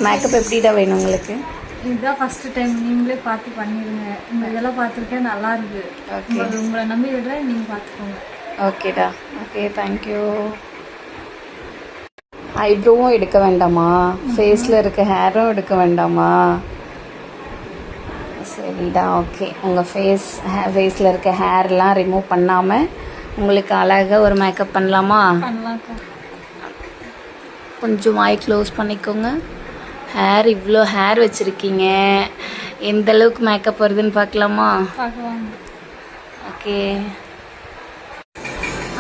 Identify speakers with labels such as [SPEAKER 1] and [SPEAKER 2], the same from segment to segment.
[SPEAKER 1] Makeup எப்படிடா வேணும் உங்களுக்கு?
[SPEAKER 2] இதுதான் ஃபர்ஸ்ட் டைம், நீங்களே பார்த்து பண்ணிடுங்க. இந்த இதெல்லாம் பார்த்துருக்கேன், நல்லா இருக்கு. உங்களை நம்பி விடுறேன், நீங்கள் பார்த்துக்கோங்க.
[SPEAKER 1] ஓகேடா. Okay, thank you. ஐப்ரோவும் எடுக்க வேண்டாமா? ஃபேஸில் இருக்க ஹேரும் எடுக்க வேண்டாமா? சரிடா, ஓகே. உங்கள் ஃபேஸில் இருக்க ஹேர்லாம் ரிமூவ் பண்ணாமல் உங்களுக்கு அழகாக ஒரு மேக்கப் பண்ணலாமா? கொஞ்சம் வாய் க்ளோஸ் பண்ணிக்கோங்க. ஹேர் இவ்வளோ ஹேர் வச்சுருக்கீங்க, எந்த அளவுக்கு மேக்கப் வருதுன்னு பார்க்கலாமா? ஓகே.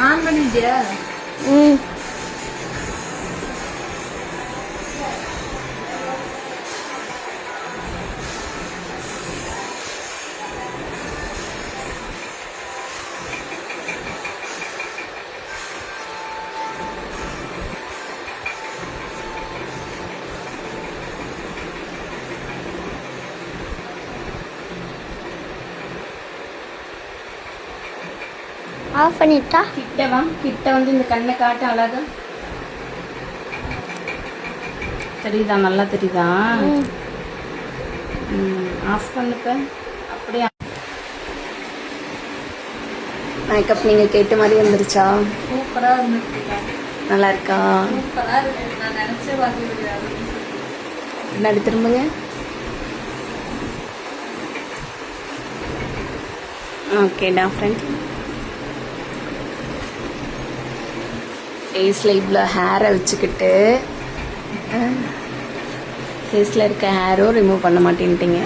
[SPEAKER 2] ஆன் பண்ணிட்டியா?
[SPEAKER 3] ஆஃப் பண்ணிட்டா?
[SPEAKER 1] கிட்ட வா, கிட்ட வந்து இந்த கண்ணை காட்ட அழகா தெரியுதா? நல்லா தெரியுதா? ஆஃப் பண்ணுப்ப. அப்படியே மேக்கப் நீங்கள் கேட்ட மாதிரி வந்துருச்சா?
[SPEAKER 2] சூப்பராக இருந்துச்சு.
[SPEAKER 1] நல்லா இருக்கா?
[SPEAKER 2] சூப்பராக இருக்கு. நான் நினச்சே பார்க்க முடியாது.
[SPEAKER 1] பின்னாடி திரும்புங்க. ஓகேடா ஃப்ரெண்ட். ஃபேஸில் இவ்வளோ ஹேரை வச்சுக்கிட்டு ஃபேஸில் இருக்க ஹேரும் ரிமூவ் பண்ண மாட்டேன்ட்டீங்க.